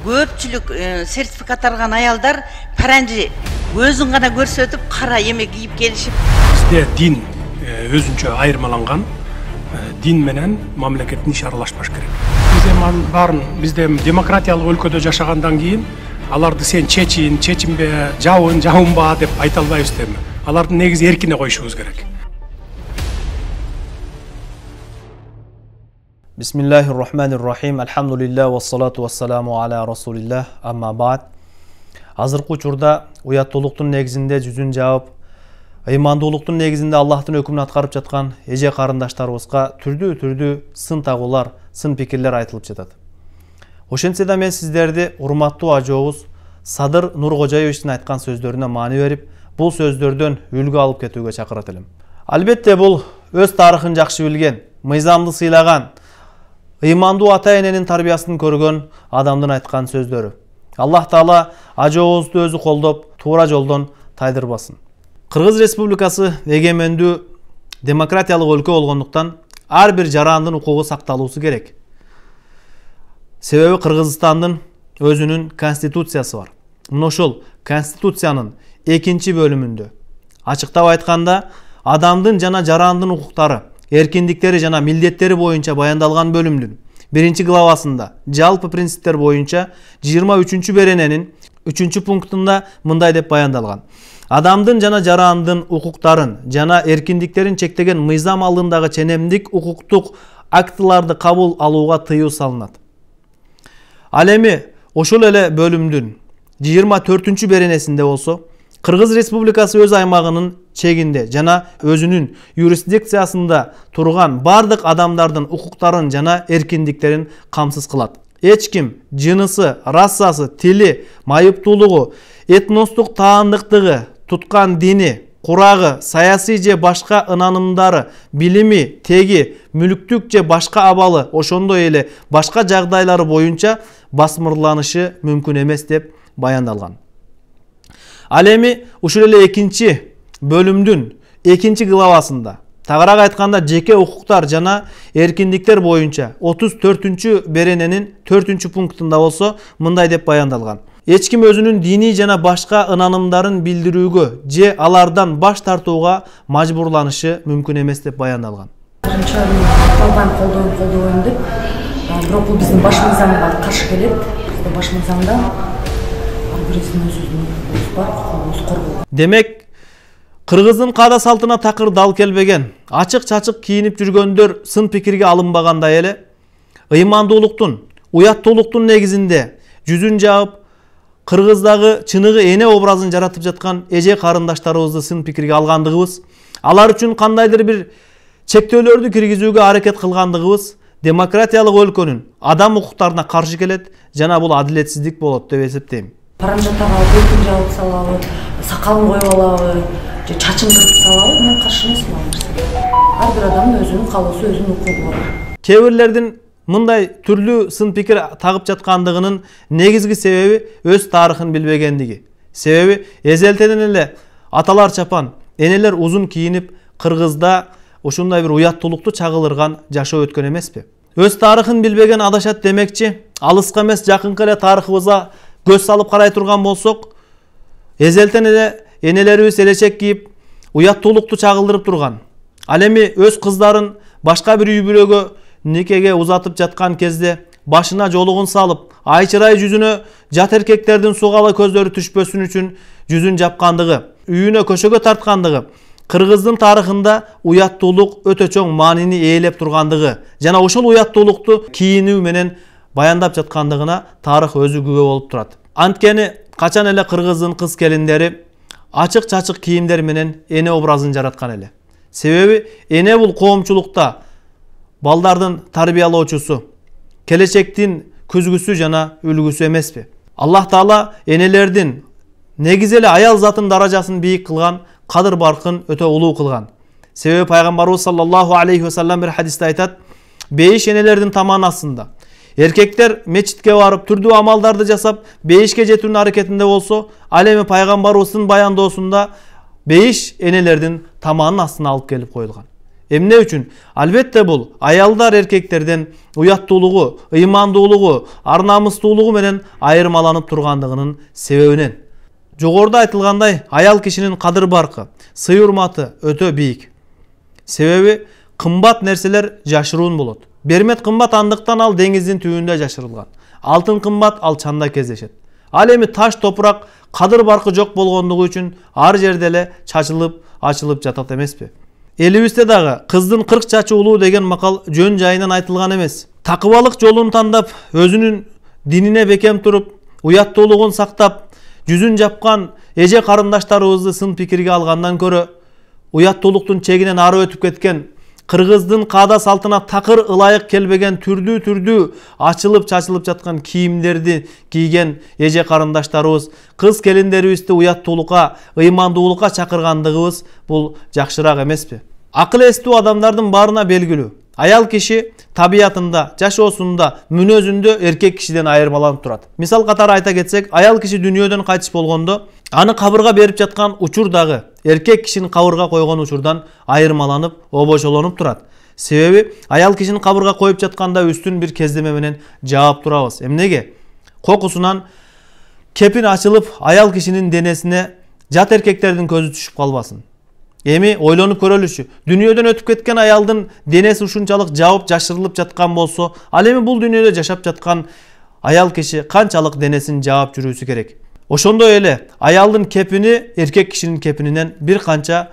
Көпчүлүк сертификат алган аялдар паранжы өзүн гана көрсөтүп, кара эме кийип келишип. Бизде дин өзүнчө айырмаланган, дин менен мамлекеттин иши аралашпаш керек. Бизде демократиялык өлкөдө жашагандан кийин аларды сен чечинбе, жабынба деп айта албайбыз дейм. Алардын негизи эркине коюшубуз керек. Бисмиллахир-рахманир-рахим. Алхамдулиллах вассалату вассаламу аля расулиллах. Амма баъд. Азыркы учурда уяттуулуктун негизинде жүзүн жаап, ыймандуулуктун негизинде Аллахтын өкүмүн аткарып жаткан эже карындаштарыбызга түрдүү сын тагуулар, сын пикирлер айтылып жатат. Ошентсе да мен сиздерди урматтуу ажообуз Садыр Нуркожоевичтин айткан сөздөрүнө маани берип, бул сөздөрдөн үлгү алып кетүүгө чакырат элем. Албетте бул өз тарыхын жакшы билген, мыйзамды сыйлаган, ыймандуу ата-эненин тарбиясын көргөн адамдын айткан сөздөрү. Аллах Таала ажообузду өзү колдоп, туура жолдон тайдырбасын. Кыргыз Республикасы эгемендүү демократиялык өлкө болгондуктан ар бир жарандын укугу сакталуусу керек. Себеби Кыргызстандын өзүнүн конституциясы бар. Мына ошол конституциянын 2 бөлүмүндө ачыктап айтканда адамдын жана жарандын укуктары, эркиндиктери жана милдеттери боюнча баяндалган бөлүмдүн 1 главасында жалпы принциптер боюнча 23 берененин 3 пунктунда мындай деп баяндалган: адамдын жана жарандын укуктарын жана эркиндиктерин чектеген мыйзам алдындагы ченемдик укуктук актыларды кабыл алууга тыюу салынат. Ал эми ошол эле бөлүмдүн 24 беренесинде болсо, Кыргыз Республикасы өз аймагынын чегинде жана өзүнүн юрисдикциясында турган бардык адамдардын укуктарын жана эркиндиктерин камсыз кылат. Эч ким жынысы, расасы, тили, майыптуулугу, этностук таандыктыгы, туткан дини, курагы, саясий же башка ынанымдары, билими, теги, мүлүктүк же башка абалы, ошондой эле башка жагдайлары боюнча басмырланышы мүмкүн эмес деп баяндалган. Ал эми ушул эле 2 бөлүмдүн 2 главасында, тагыраак айтканда жеке укуктар жана эркиндиктер боюнча 34 берененин 4 пунктунда болсо мындай деп баяндалган: эч ким өзүнүн диний жана башка ынанымдарын билдирүүгө же алардан баш тартууга мажбурланышы мүмкүн эмес деп баяндалган. Колдобойм деп, бирок бул биздин баш мыйзамга каршы келет. Бизде баш мыйзамда ар бирисинин өзүнүн бар, укугу корголгон. Демек, Кыргыздын каада салтына такыр дал келбеген, ачык-чачык кийинип жүргөндөр сын пикирге алынбагандай эле, ыймандуулуктун, уяттуулуктун негизинде жүзүн жаап, Кыргыздагы чыныгы эне образын жаратып жаткан эже карындаштарыбызды сын пикирге алгандыгыбыз, алар үчүн кандайдыр бир чектөөлөрдү киргизүүгө аракет кылгандыгыбыз демократиялык өлкөнүн адам укуктарына каршы келет жана бул адилетсиздик болот деп эсептейм. Паранжатага бетин жабып салабы, сакалын коюп алабы, же чачын кырып салабы, мен каршы эмесмин ал нерсеге. Ар бир адамдын өзүнүн каалоосу, өзүнүн укугу бар. Кээ бирлердин мындай түрлүү сын пикир тагып жаткандыгынын негизги себеби өз тарыхын билбегендиги. Себеби эзелтеден эле аталар чапан, энелер узун кийинип, Кыргызда ушундай бир уяттуулукту чагылырган жашоо өткөн эмеспи? Өз тарыхын билбеген адашат демекчи, алыска эмес жакынкы эле тарыхыбызга көз салып карай турган болсок, эзелтен эле энелерибиз элечек кийип, уяттуулукту чагылдырып турган. Ал эми өз кыздарын башка бир үй бүлөгө никеге узатып жаткан кезде башына жолугун салып, айчырай жүзүнө жат эркектердин сугалы көздөрү түшпөсүн үчүн жүзүн жапкандыгы, үйүнө көшөгө тарткандыгы Кыргыздын тарыхында уяттуулук өтө чоң маанини ээлеп тургандыгы жана ошол уяттуулукту кийинүү менен баяндап жаткандыгына тарых өзү күбө болуп турат. Анткени качан эле Кыргыздын кыз келиндери ачык-чачык кийимдер менен эне образын жараткан эле. Себеби эне бул коомчулукта балдардын тарбиялоочусу, келечектин көзгүсү жана үлгүсү эмеспи? Аллах Таала энелердин негизи эле аял затын даражасын бийик кылган, кадыр баркын өтө улуу кылган. Себеби пайгамбарыбыз саллаллаху алейхи ва саллям бир хадисте айтат: бейиш энелердин таман астында. Эркектер мечитке барып, түрдүү амалдарды жасап, бейишке жетүүнүн аракетинде болсо, ал эми пайгамбарыбыздын баяндоосунда бейиш энелердин таманын астына алып келип коюлган. Эмне үчүн? Албетте бул аялдар эркектерден уяттуулугу, ыймандуулугу, ар намыстуулугу менен айырмаланып тургандыгынын себебинен. Жогоруда айтылгандай, аял кишинин кадыр баркы, сый урматы өтө бийик. Себеби кымбат нерселер жашыруун болот. Бермет кымбат андыктан ал деңиздин түбүндө жашырылган. Алтын кымбат ал чанда кездешет. Ал эми таш топурак кадыр баркы жок болгондугу үчүн ар жерде эле чачылып, ачылып жатат эмеспи? Элибизде дагы кыздын 40 чачы улуу деген макал жөн жайынан айтылган эмес. Такыбалык жолун тандап, өзүнүн динине бекем туруп, уяттуулугун сактап, жүзүн жапкан эже карындаштарыбызды сын пикирге алгандан көрө, уяттуулуктун чегинен ары өтүп кеткен, кыргыздын каада салтына такыр ылайык келбеген түрдүү ачылып чачылып жаткан кийимдерди кийген эже карындаштарыбыз, кыз келиндерибизди уяттуулукка, ыймандуулукка чакыргандыгыбыз бул жакшыраак эмеспи? Акыл эстүү адамдардын баарына белгилүү. Аял киши табиятында, жашоосунда, мүнөзүндө эркек кишиден айырмаланып турат. Мисал катары айта кетсек, аял киши дүйнөдөн кайтыш болгондо, аны кабырга берип жаткан учур дагы эркек кишинин кабырга койгон учурдан айырмаланып, обочолонуп турат. Себеби аял кишинин кабырга коюп жатканда үстүн бир кездеме менен жаап турабыз. Эмнеге? Кокусунан кепин ачылып, аял кишинин денесине жат эркектердин көзү түшүп калбасын. Эми ойлонуп көрөлүчү. Дүйнөдөн өтүп кеткен аялдын денеси ушунчалык жабып жашырылып жаткан болсо, ал эми бул дүйнөдө жашап жаткан аял киши канчалык денесин жаап жүрүүсү керек? Ошондой эле аялдын кепини эркек кишинин кепининен бир канча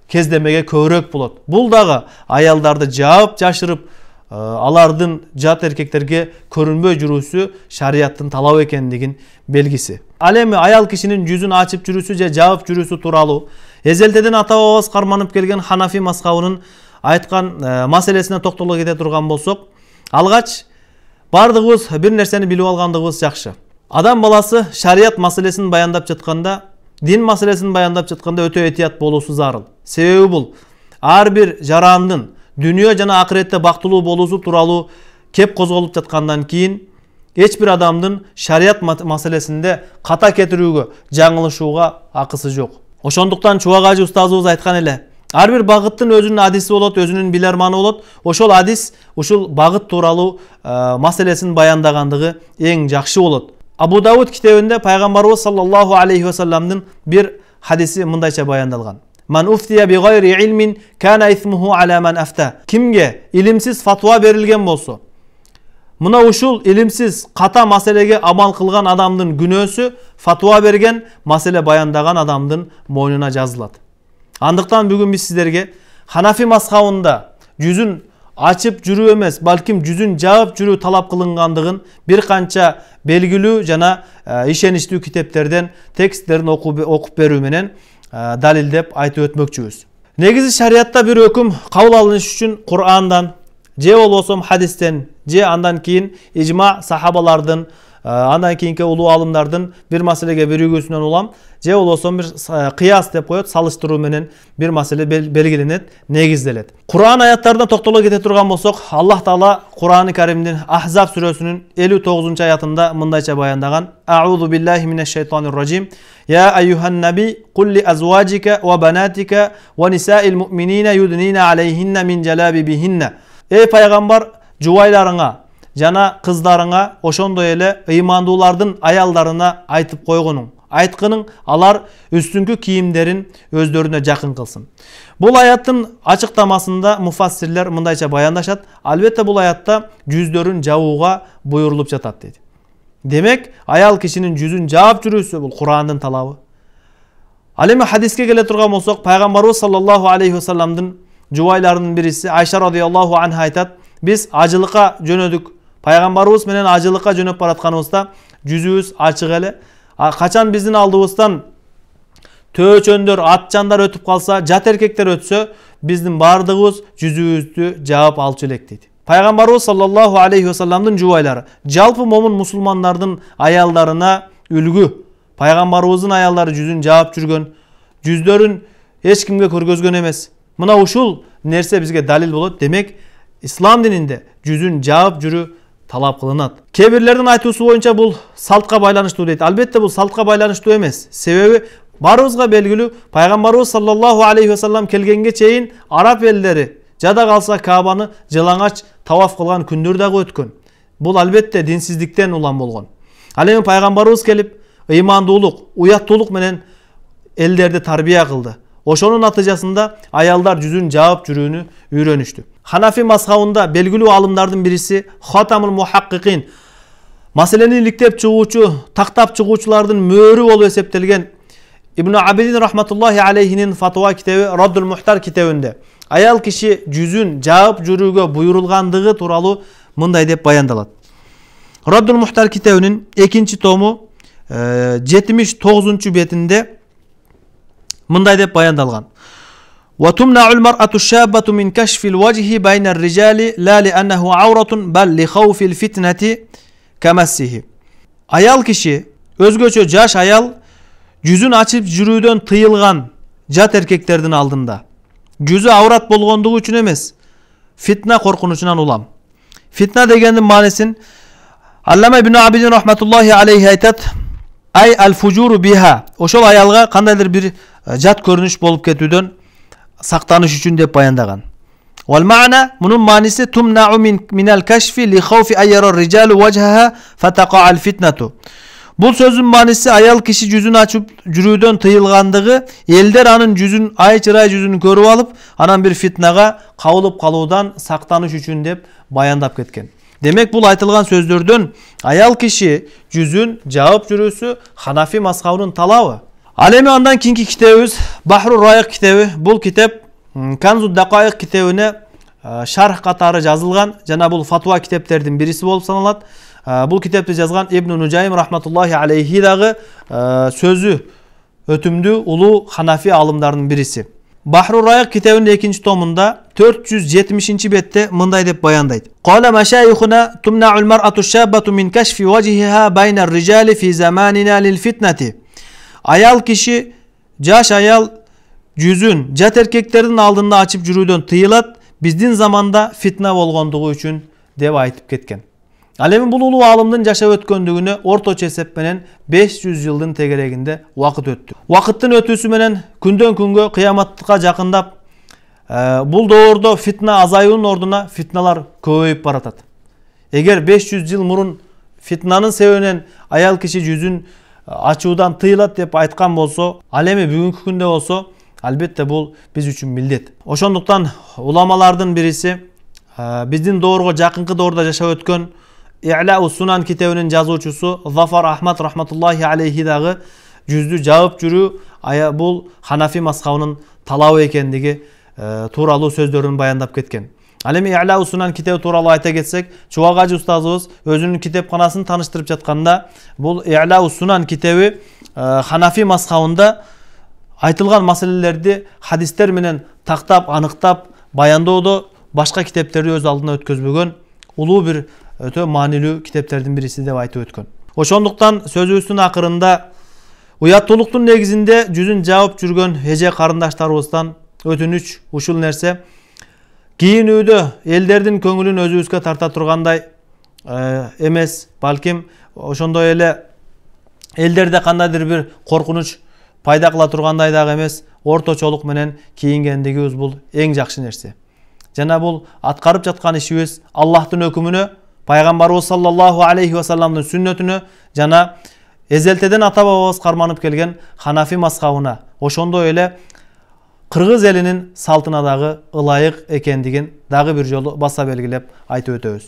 кездемеге көбүрөөк болот. Бул дагы аялдарды жаап жашырып, алардын жат эркектерге көрүнбөй жүрүүсү шарияттын талабы экендигин белгиси. Ал эми аял кишинин жүзүн ачып жүрүүсү же жаап жүрүүсү тууралуу эзелтеден ата бабабыз карманып келген Ханафи мазхабынын айткан маселесине токтоло кете турган болсок, алгач бардыгыбыз бир нерсени билип алгандыгыбыз жакшы. Адам баласы шарият маселесин баяндап жатканда, дин маселесин баяндап жатканда өтө этият болуусу зарыл. Себеби бул ар бир жарандын дүйнө жана акыретте бактылуу болуусу тууралуу кеп козголуп жаткандан кийин эч бир адамдын шарият маселесинде ката кетирүүгө, жаңылышууга акысы жок. Ошондуктан Чубак ажы устазыбыз айткан эле, ар бир багыттын өзүнүн адиси болот, өзүнүн билерманы болот. Ошол адис, ушул багыт тууралуу маселесин баяндагандыгы эң жакшы болот. Абу Дауд китебинде пайгамбарыбыз саллаллаху алейхи ва салламдын бир хадиси мындайча баяндалган. Ман уфтия би гайри илмин кана исмуху ала ман афта. Кимге илимсиз фатва берилген болсо, мына ушул илимсиз ката маселеге амал кылган адамдын күнөөсү фатва берген, маселе баяндаган адамдын мойнуна жазылат. Андыктан бүгүн биз сиздерге Ханафи мазхабында жүзүн ачып жүрүү эмес, балким жүзүн жаап жүрүү талап кылынгандыгын бир канча белгилүү жана ишеничтүү китептерден тексттерин окуп берүү менен далилдеп айтып өтмөкчүбүз. Негизи шариятта бир өкүм кабыл алыныш үчүн Курандан, же болбосо хадистен, же андан кийин ижма сахабалардын, андан кийинки улуу алымдардын бир маселеге биригүүсүнөн улам, же болбосо бир кыяс деп коет, салыштыруу менен бир маселе белгиленет, негизделет. Куран аяттарына токтоло кете турган болсок, Аллах Таала Куран-ы Каримдин Ахзаб сүрөсүнүн 59-аятында мындайча баяндаган: А'удhu billahi minashshaytanirrajim. Ya ayyuhan nabi qul li azwajika wa banatika wa nisa'il mu'minina yudnina alayhinna min jalabibihinna. Ey пайгамбар, жубайларыңа жана кыздарыңа, ошондой эле ыймандуулардын аялдарына айтып койгонуң. Айткының алар үстүңкү кийимдерин өздөрүнө жакын кылсын. Бул аяттын ачыктамасында муфассирлер мындайча баяндашат: албетте бул аятта жүздөрүн жабууга буйрулуп жатат дейт. Демек, аял кишинин жүзүн жаап жүрүүсү бул Курандын талабы. Ал эми хадиске келе турган болсок, пайгамбарыбыз саллаллаху алейхи ва салламдын жубайларынын бириси Айша радыйаллаху анха айтат: биз ажылыкка жөнөдүк. Пайгамбарыбыз менен ажылыкка жөнөп баратканыбызда жүзүбүз ачык эле. Качан биздин алдыбыздан төөчөндөр, атчандар өтүп калса, жат эркектер өтсө, биздин бардыгыбыз жүзүбүздү жаап алчу элек дейт. Пайгамбарыбыз саллаллаху алейхи ва салламдын жубайлары жалпы момун мусулмандардын аялдарына үлгү. Пайгамбарыбыздын аялдары жүзүн жаап жүргөн, жүздөрүн эч кимге көргөзгөн эмес. Мына ушул нерсе бизге далил болот. Демек, ислам дининде жүзүн жаап жүрүү талап кылынат. Кээ бирлердин айтуусу боюнча бул салтка байланыштуу дейт. Албетте бул салтка байланыштуу эмес. Себеби Barыбызга белгилүү, пайгамбарыбыз саллаллаху алейхи ва саллам келгенге чейин араб элдери жада калса Каабаны жалаңач таваф кылган күндөр дагы өткөн. Бул албетте динсиздиктен улам болгон. Ал эми пайгамбарыбыз келип, ыймандуулук, уяттуулук менен элдерди тарбия кылды. Ошонун натыйжасында аялдар жүзүн жаап жүрүүнү үйрөнүштү. Ханафи мазхабында белгилүү алымдардын бириси Хатамул Мухаккикин, маселени иликтеп чыгуучу, тактап чыгуучулардын мөөрү болуп эсептелген Ибн Абидин рахматуллахи алейхинин фатва китеби Раддул Мухтар китебинде аял киши жүзүн жаап жүрүүгө буйрулгандыгы тууралуу мындай деп баяндалат. Раддул Мухтар китебинин 2 тому 79 бетинде мындай деп баяндалган. وَتُمْنَعُ الْمَرْأَةُ الشَّابَّةُ مِنْ كَشْفِ الْوَجْهِ بَيْنَ الرِّجَالِ لَا لِأَنَّهُ عَوْرَةٌ بَلْ لِخَوْفِ الْفِتْنَةِ كَمَسِّهِ. Ayal kişi, özgöçö жаш ayal, жүзүн ачып жүрүүдөн тыйылган жат эркектердин алдында. Жүзү аврат болгондугу үчүн эмес, фитна коркунучунан улам. Фитна дегендин маанисин Аллама Ибн Абидин рахматуллахи алейхи айтат: "Ай ал-фужуру биха", ошол аялга кандайдыр бир жат көрүнүш болуп кетүүдөн сактаныш үчүн деп баяндаган. Wal ma'na, munun manisi tumna'u minal kashfi li khawfi ayyara ar-rijalu wajhaha fataqa al-fitnatu. Бул сөзүн манisi аял киши жүзүн ачып жүрүүдөн тыйылгандыгы, элдер анын жүзүн, ай чырай жүзүн көрүп алып, анан бир фитнага кабылып калуудан сактаныш үчүн деп баяндап кеткен. Демек бул айтылган сөздөрдөн аял киши жүзүн жаап жүрүүсү Ханафи мазхабынын талабы. Ал эми андан кийинки китебибиз Бахру Райык китеби. Бул китеп Канзу Дакайык китебине шарх катары жазылган жана бул фатва китептердин бириси болуп саналат. Бул китепти жазган Ибн Нужайм рахматуллахи алейхи дагы сөзү өтүмдүү улуу Ханафи алымдардын бириси. Бахру Райык китебинин 2 томунда 470 бетте мындай деп баяндайт. Qala mashaykhuna tumna'u al-mar'atu ash-shabbatu min kashfi wajhiha bayna ar-rijali fi zamanina lil-fitnati. Ayal kişi, жаш ayal жүзүн жат эркектердин алдында ачып жүрүүдөн тыйылат, биздин заманда фитна болгондугу үчүн деп айтып кеткен. Ал эми бул улуу алымдын жашап өткөндүгүнө орточо эсеп менен 500 жылдын тегерегинде убакыт өттү. Убакыттын өтүүсү менен күндөн күнгө кыяматка жакындап, бул доордо фитна азаюунун ордуна фитналар көбөйүп баратат. Эгер 500 жыл мурун фитнанын себебинен аял киши жүзүн ачуудан тыйылат деп айткан болсо, ал эми бүгүнкү күндө болсо, албетте бул биз үчүн милдет. Ошондуктан уламалардын бириси биздин доорго жакынкы доордо жашап өткөн I'la'u Sunan китебинин жазуучусу Зафар Ахмад рахматуллахи алейхи дагы жүздү жаап жүрүү бул Ханафи мазхабынын талабы экендиги тууралуу сөздөрүн баяндап кеткен. Ал эми I'la'u Sunan китеби тууралуу айта кетсек, Чубак ажы устазыбыз өзүнүн китепканасын тааныштырып жатканда, бул I'la'u Sunan китеби Ханафи мазхабында айтылган маселелерди хадистер менен тактап, аныктап, баяндоодо башка китептерди өз алдына өткөзбөгөн улуу бир өтө маанилүү китептердин бириси деп айтып өткөн. Ошондуктан сөзүбүздүн акырында уяттуулуктун негизинде жүзүн жаап жүргөн эже карындаштарыбыздан өтүнүч ушул нерсе: кийинүүдө элдердин көңүлүн өзүбүзгө тарта тургандай эмес, балким ошондой эле элдерде кандайдыр бир коркунуч пайда кыла тургандай дагы эмес, орточолук менен кийингендигибиз бул эң жакшы нерсе. Жана бул аткарып жаткан ишибиз Аллахтын өкүмүнө, пайгамбарыбыз саллаллаху алейхи ва салламдын сүннөтүнө жана эзелтеден ата бабабыз карманып келген Ханафи мазхабына, ошондой эле кыргыз элинин салтына дагы ылайык экендигин дагы бир жолу баса белгилеп айтып өтөбүз.